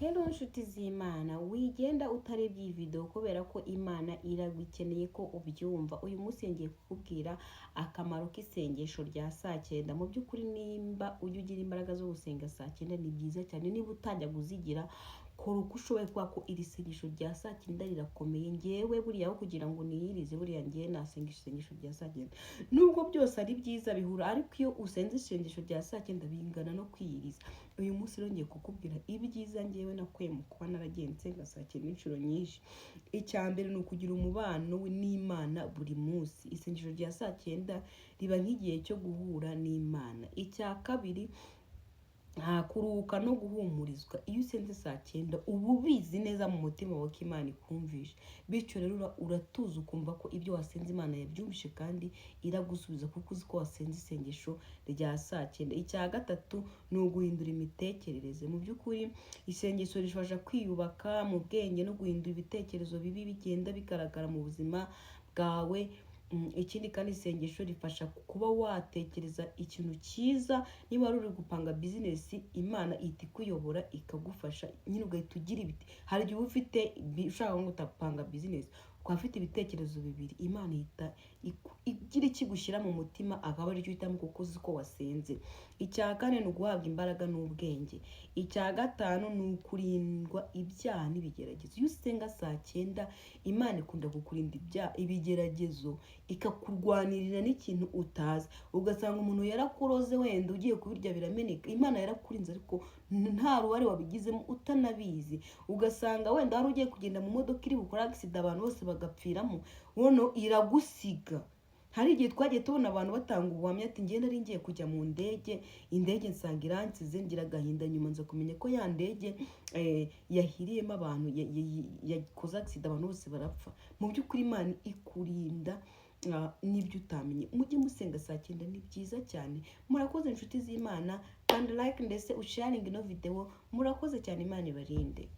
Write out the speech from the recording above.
Hello nshuti z'Imana, wigenda utarebye iyi video kubera ko Imana iragukeneye ko ubyumva. Uyu munsi ngiye kukubwira akamaro k'isengesho rya saa 9. Mu by'ukuri nimba ujye ugira imbaraga zo gusenga saa 9 ni byiza cyane. Niba utajya kuzigira, kora uko ushoboye kwa ko iri sengesho rya saa 9 rirakomeye. Ngewe buriya kugira ngo niyirize, buriya ngiye nasenga isengesho rya saa 9. Nubwo byose ari byiza bihura, ariko iyo usenze isengesho rya saa 9 bingana no kwiyiriza. Uyu munsi rongeye kukubwira ibyiza ngewe nakuye mu kuba naragiye nsenga saa 9 inshuro nyinshi. Icyambere ni ukugira umubano n'Imana buri munsi. Isengesho rya saa 9 riba nk'igihe cyo guhura n'Imana. Icya kabiri, kuruhuka no guhumurizwa. Iyo usenze saa 9 uba ubizi neza mu mutima wawe ko Imana ikumvishe, bityo rero uratuza ukumva ko ibyo wasenze Imana yabyumvishe kandi iragusubiza kuko uzi ko wasenze isengesho rya saa 9. Icya gatatu ni uguhindura imitekerereze. Mu by'ukuri isengesho rifasha kwiyubaka mu bwenge no guhindura ibitekerezo bibi bigenda bigaragara mu buzima bwawe. Ikindi kandi isengesho rifasha kuba watekereza ikintu cyiza. Niba wari uri gupanga business, Imana ihita ikuyobora ikagufasha, nyine ugahita ugira ibiti. Hari igihe ufite ushaka ngo utapanga business, ukaba ufite ibitekerezo bibiri, Imana ihita igira ikigushyira mu mutima akaba ari cyo uhitamo kuko uzi ko wasenze. Icya kane ni uguhabwa imbaraga n'ubwenge. Icya gatanu ni ukurindwa ibyaha n'ibigeragezo. Iyo usenga saa 9 Imana ikunda kukurinda ibigeragezo, ikakurwanirira n'ikintu utazi. Ugasanga umuntu yarakuroze wenda ugiye kubirya birameneka, Imana yarakurinze ariko nta ruhare wabigizemo utanabizi. Ugasanga wenda wari ugiye kugenda mu modoka iri bukora accident abantu bose bagapfiramo, wono iragusiga. Hari igihe twagiye tubona abantu batanga ubuhamya ati ngenda ari ngiye kujya mu ndege, indege nsanga iransize, ngira agahinda nyuma nza kumenya ko ya ndege yahiriyemo abantu, yakoze accident abantu bose barapfa. Mu by'ukuri Imana ikurinda n'ibyo utamenye. Mujye musenga saa 9 ni byiza cyane. Murakoze inshuti z'Imana, kandi like ndetse usharing no video. Murakoze cyane, Imana ibarinde.